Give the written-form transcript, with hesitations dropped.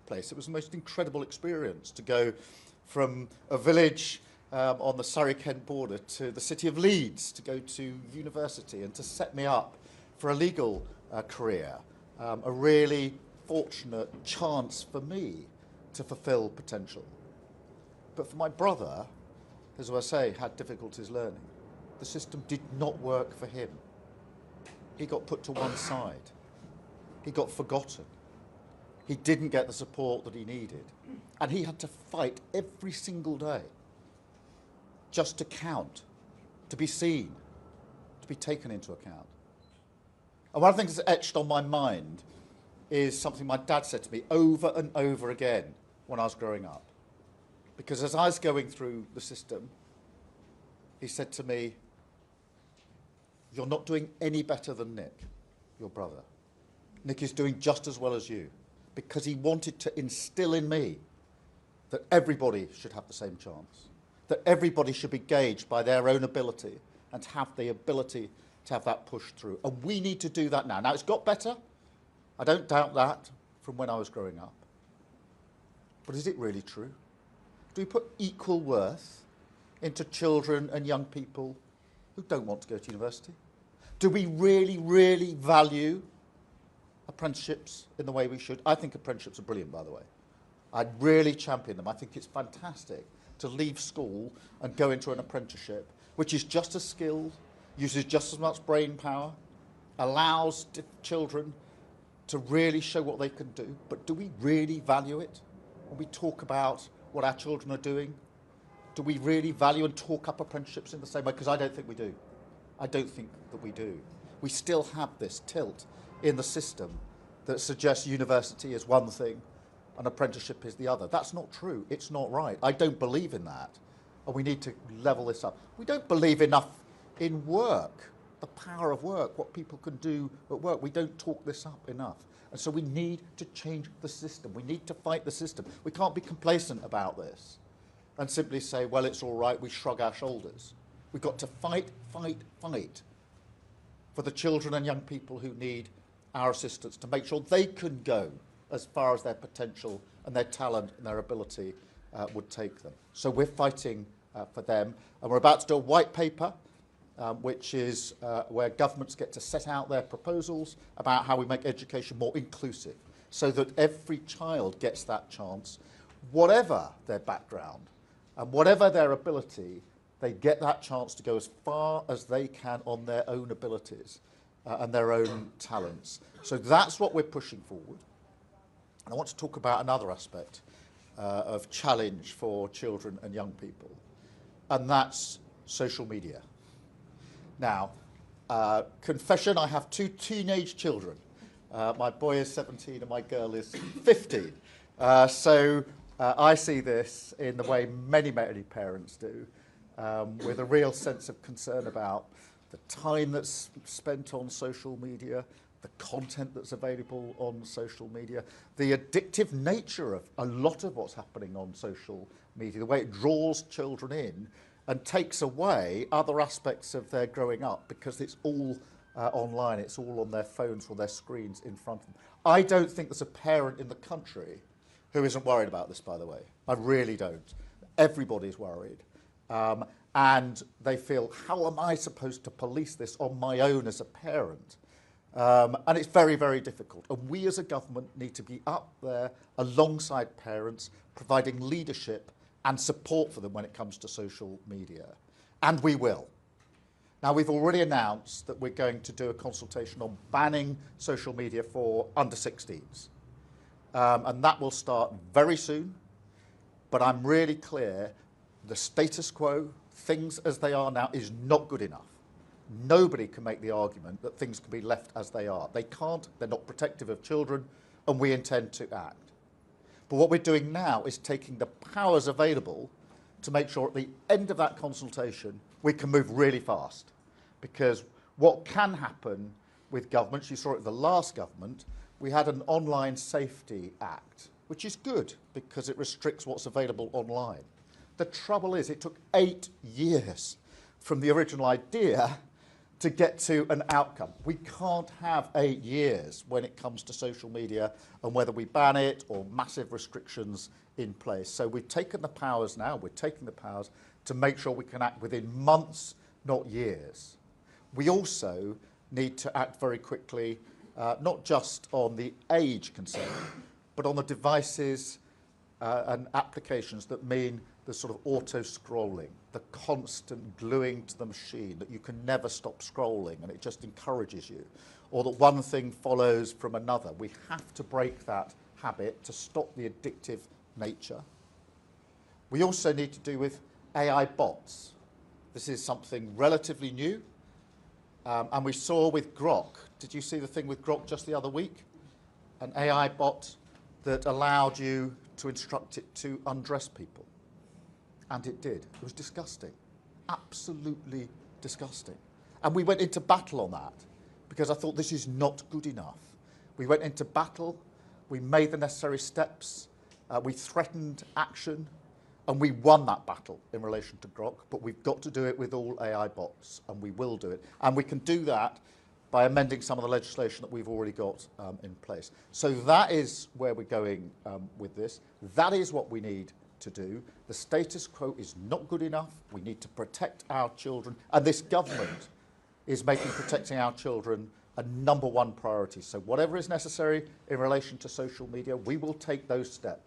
place. It was the most incredible experience to go from a village on the Surrey-Kent border to the city of Leeds, to go to university and to set me up for a legal career. A really fortunate chance for me to fulfil potential. But for my brother, as I say, had difficulties learning. The system did not work for him. He got put to one side. He got forgotten. He didn't get the support that he needed. And he had to fight every single day just to count, to be seen, to be taken into account. And one of the things that's etched on my mind is something my dad said to me over and over again when I was growing up. Because as I was going through the system, he said to me, "You're not doing any better than Nick, your brother. Nick is doing just as well as you." Because he wanted to instill in me that everybody should have the same chance, that everybody should be gauged by their own ability and have the ability to have that push through. And we need to do that now. Now, it's got better. I don't doubt that from when I was growing up. But is it really true? Do we put equal worth into children and young people who don't want to go to university? Do we really, really value apprenticeships in the way we should? I think apprenticeships are brilliant, by the way. I'd really champion them. I think it's fantastic to leave school and go into an apprenticeship, which is just as skilled, uses just as much brain power, allows children to really show what they can do. But do we really value it? When we talk about what our children are doing, do we really value and talk up apprenticeships in the same way? Because I don't think we do. I don't think that we do. We still have this tilt in the system that suggests university is one thing and apprenticeship is the other. That's not true. It's not right. I don't believe in that. And we need to level this up. We don't believe enough in work, the power of work, what people can do at work. We don't talk this up enough. And so we need to change the system. We need to fight the system. We can't be complacent about this and simply say, well, it's all right, we shrug our shoulders. We've got to fight, fight, fight for the children and young people who need our assistance to make sure they can go as far as their potential and their talent and their ability would take them. So we're fighting for them. And we're about to do a white paper, which is where governments get to set out their proposals about how we make education more inclusive so that every child gets that chance, whatever their background and whatever their ability, they get that chance to go as far as they can on their own abilities and their own talents. So that's what we're pushing forward. And I want to talk about another aspect of challenge for children and young people, and that's social media. Now, confession, I have two teenage children. My boy is 17 and my girl is 15. So I see this in the way many, many parents do, with a real sense of concern about the time that's spent on social media, the content that's available on social media, the addictive nature of a lot of what's happening on social media, the way it draws children in and takes away other aspects of their growing up because it's all online, it's all on their phones or their screens in front of them. I don't think there's a parent in the country who isn't worried about this, by the way. I really don't. Everybody's worried. And they feel, how am I supposed to police this on my own as a parent? And it's very, very difficult. And we as a government need to be up there alongside parents, providing leadership and support for them when it comes to social media. And we will. Now, we've already announced that we're going to do a consultation on banning social media for under-16s. And that will start very soon. But I'm really clear, the status quo, things as they are now, is not good enough. Nobody can make the argument that things can be left as they are. They can't, they're not protective of children, and we intend to act. But what we're doing now is taking the powers available to make sure at the end of that consultation we can move really fast. Because what can happen with governments, you saw it with the last government, we had an Online Safety Act, which is good because it restricts what's available online. The trouble is it took 8 years from the original idea to get to an outcome. We can't have 8 years when it comes to social media and whether we ban it or massive restrictions in place. So we've taken the powers now, we're taking the powers to make sure we can act within months, not years. We also need to act very quickly, not just on the age concern, but on the devices and applications that mean the sort of auto-scrolling, the constant gluing to the machine, that you can never stop scrolling and it just encourages you, or that one thing follows from another. We have to break that habit to stop the addictive nature. We also need to do with AI bots. This is something relatively new, and we saw with Grok. Did you see the thing with Grok just the other week? An AI bot that allowed you to instruct it to undress people. And it did. It was disgusting. Absolutely disgusting. And we went into battle on that because I thought this is not good enough. We went into battle, we made the necessary steps, we threatened action, and we won that battle in relation to Grok, but we've got to do it with all AI bots, and we will do it. And we can do that by amending some of the legislation that we've already got in place. So that is where we're going with this. That is what we need to do. The status quo is not good enough. We need to protect our children, and this government is making protecting our children a #1 priority. So whatever is necessary in relation to social media, we will take those steps.